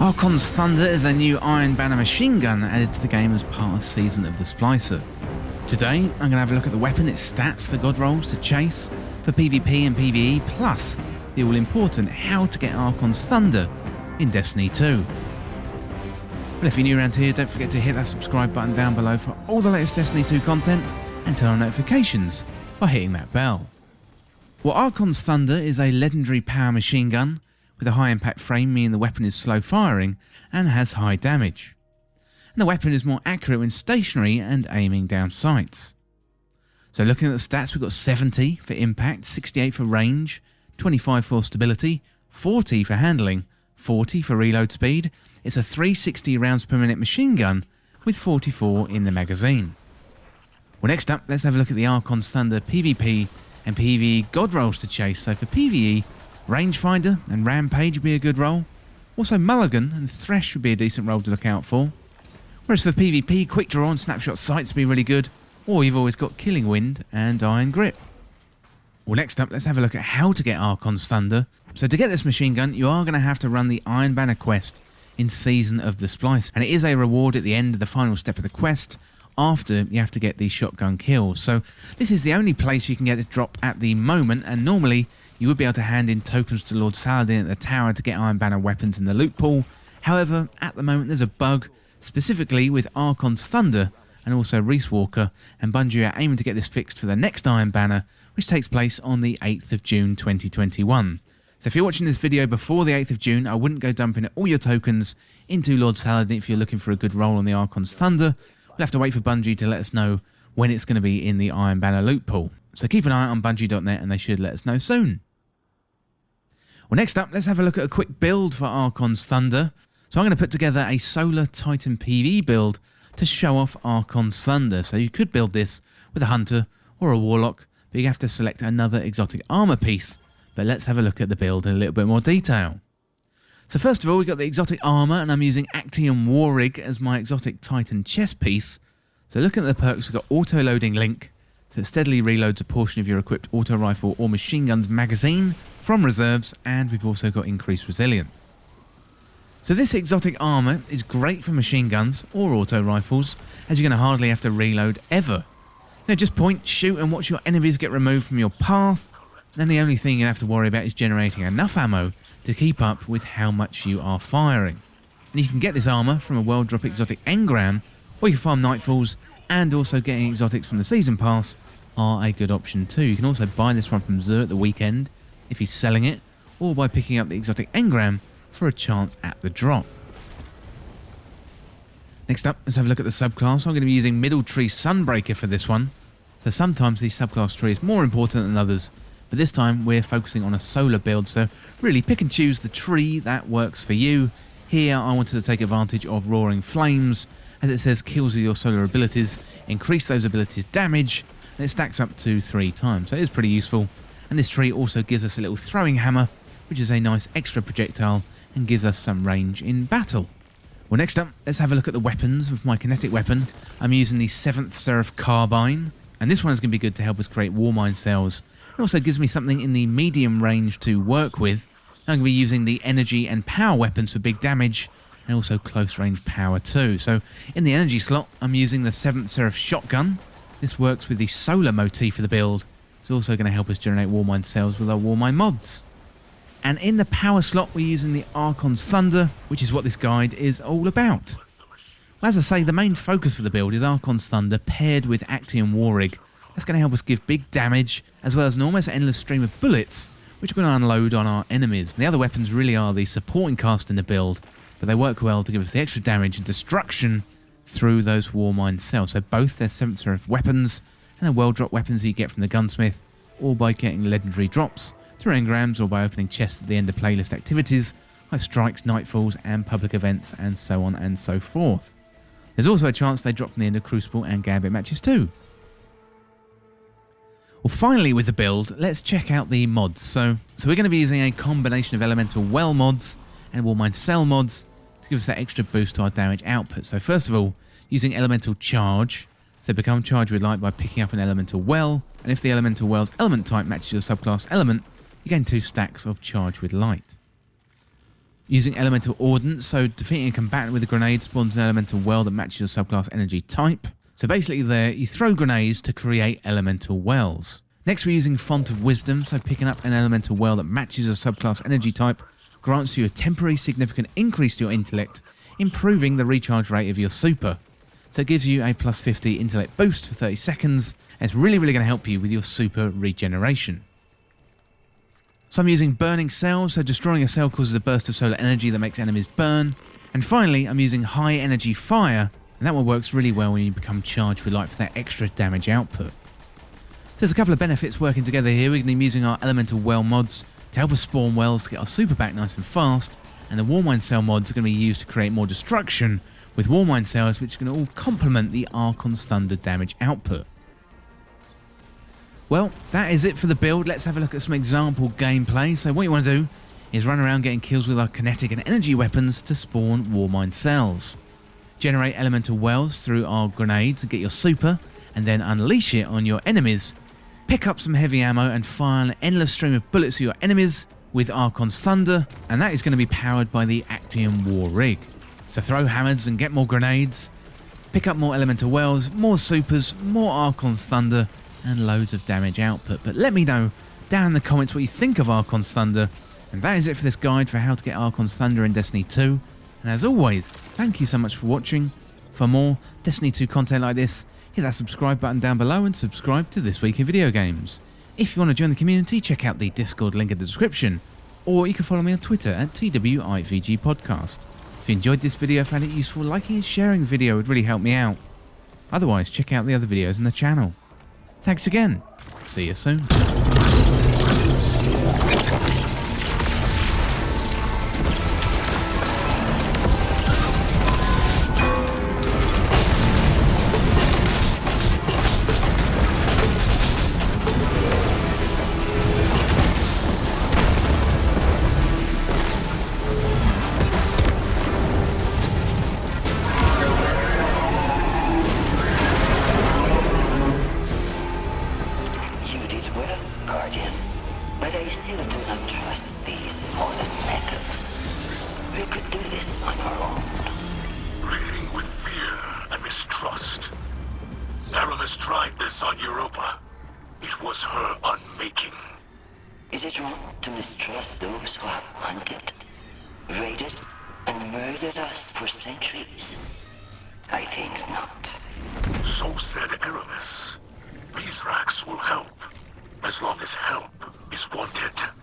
Archons Thunder is a new Iron Banner machine gun added to the game as part of Season of the Splicer. Today, I'm going to have a look at the weapon, its stats, the god rolls to chase for PvP and PVE, plus the all-important how to get Archons Thunder in Destiny 2. Well, if you're new around here, don't forget to hit that subscribe button down below for all the latest Destiny 2 content and turn on notifications by hitting that bell. Well, Archons Thunder is a legendary power machine gun with a high impact frame, meaning the weapon is slow firing and has high damage. And the weapon is more accurate when stationary and aiming down sights. So looking at the stats, we've got 70 for impact, 68 for range, 25 for stability, 40 for handling, 40 for reload speed. It's a 360 rounds per minute machine gun with 44 in the magazine. Well, next up, let's have a look at the Archons Thunder PvP and PVE god rolls to chase. So for PvE, Rangefinder and Rampage would be a good roll. Also Mulligan and Thresh would be a decent roll to look out for. Whereas for PvP, Quick Draw and Snapshot Sights would be really good. Or you've always got Killing Wind and Iron Grip. Well, next up, let's have a look at how to get Archons Thunder. So to get this machine gun, you are going to have to run the Iron Banner quest in Season of the Splice. And it is a reward at the end of the final step of the quest, after you have to get the shotgun kills. So this is the only place you can get it drop at the moment, and normally you would be able to hand in tokens to Lord Saladin at the tower to get Iron Banner weapons in the loot pool. However, at the moment there's a bug, specifically with Archons Thunder and also Reese Walker, and Bungie are aiming to get this fixed for the next Iron Banner, which takes place on the 8th of June 2021. So if you're watching this video before the 8th of June, I wouldn't go dumping all your tokens into Lord Saladin if you're looking for a good roll on the Archons Thunder. We'll have to wait for Bungie to let us know when it's going to be in the Iron Banner loot pool. So keep an eye on Bungie.net and they should let us know soon. Well, next up, let's have a look at a quick build for Archons Thunder. So I'm going to put together a Solar Titan PvE build to show off Archons Thunder. So you could build this with a Hunter or a Warlock, but you have to select another exotic armor piece. But let's have a look at the build in a little bit more detail. So first of all, we've got the exotic armor, and I'm using Actium Warrig as my exotic Titan chest piece. So looking at the perks, we've got auto-loading link, so it steadily reloads a portion of your equipped auto rifle or machine gun's magazine from reserves, and we've also got increased resilience. So this exotic armor is great for machine guns or auto rifles, as you're going to hardly have to reload ever. Now just point, shoot, and watch your enemies get removed from your path. Then the only thing you have to worry about is generating enough ammo to keep up with how much you are firing. And you can get this armor from a world drop exotic engram, or you can farm nightfalls, and also getting exotics from the season pass are a good option too. You can also buy this one from Zur at the weekend if he's selling it, or by picking up the exotic engram for a chance at the drop. Next up, let's have a look at the subclass. I'm going to be using Middle Tree Sunbreaker for this one. So sometimes the subclass tree is more important than others, but this time we're focusing on a solar build, so really pick and choose the tree that works for you. Here I wanted to take advantage of Roaring Flames, as it says kills with your solar abilities, increase those abilities damage, and it stacks up to 3 times, so it is pretty useful. And this tree also gives us a little throwing hammer, which is a nice extra projectile and gives us some range in battle. Well, next up, let's have a look at the weapons. With my kinetic weapon, I'm using the 7th Seraph Carbine, and this one is going to be good to help us create Warmind cells. It also gives me something in the medium range to work with. I'm going to be using the energy and power weapons for big damage, and also close range power too. So in the energy slot, I'm using the 7th Seraph Shotgun. This works with the solar motif for the build. It's also going to help us generate Warmind cells with our Warmind mods. And in the power slot, we're using the Archons Thunder, which is what this guide is all about. As I say, the main focus for the build is Archons Thunder paired with Actium Warrig. That's going to help us give big damage, as well as an almost endless stream of bullets, which are going to unload on our enemies. The other weapons really are the supporting cast in the build, but they work well to give us the extra damage and destruction through those Warmind cells. So both their 7th Seraph weapons and the world drop weapons that you get from the gunsmith, or by getting legendary drops through engrams, or by opening chests at the end of playlist activities like strikes, nightfalls, and public events, and so on and so forth. There's also a chance they drop from the end of Crucible and Gambit matches too. Well, finally with the build, let's check out the mods. So we're going to be using a combination of Elemental Well mods and Warmind Cell mods to give us that extra boost to our damage output. So first of all, using Elemental Charge. So become charged with light by picking up an Elemental Well, and if the Elemental Well's element type matches your subclass element, you gain 2 stacks of Charge with Light. Using elemental ordnance, so defeating a combatant with a grenade spawns an elemental well that matches your subclass energy type. So basically there, you throw grenades to create elemental wells. Next we're using Font of Wisdom, so picking up an elemental well that matches a subclass energy type grants you a temporary significant increase to your intellect, improving the recharge rate of your super. So it gives you a plus 50 intellect boost for 30 seconds, and it's really going to help you with your super regeneration. So I'm using Burning Cells, so destroying a cell causes a burst of solar energy that makes enemies burn. And finally, I'm using High Energy Fire, and that one works really well when you become charged with light for that extra damage output. So there's a couple of benefits working together here. We're going to be using our Elemental Well mods to help us spawn wells to get our super back nice and fast, and the Warmind Cell mods are going to be used to create more destruction with Warmind Cells, which are going to all complement the Archons Thunder damage output. Well, that is it for the build. Let's have a look at some example gameplay. So what you want to do is run around getting kills with our kinetic and energy weapons to spawn Warmind Cells. Generate elemental wells through our grenades and get your super, and then unleash it on your enemies. Pick up some heavy ammo and fire an endless stream of bullets at your enemies with Archons Thunder, and that is going to be powered by the Actium War Rig. So throw hammers and get more grenades, pick up more elemental wells, more supers, more Archons Thunder, and loads of damage output. But let me know down in the comments what you think of Archons Thunder. And that is it for this guide for how to get Archons Thunder in Destiny 2. And as always, thank you so much for watching. For more Destiny 2 content like this, hit that subscribe button down below and subscribe to This Week in Video Games. If you want to join the community, check out the Discord link in the description, or you can follow me on Twitter at TWIVG Podcast. If you enjoyed this video and found it useful, liking and sharing the video would really help me out. Otherwise, check out the other videos on the channel. Thanks again. See you soon. But I still do not trust these fallen metals. We could do this on our own. Breathing with fear and mistrust. Aramis tried this on Europa. It was her unmaking. Is it wrong to mistrust those who have hunted, raided, and murdered us for centuries? I think not. So said Aramis. These racks will help, as long as help is wanted.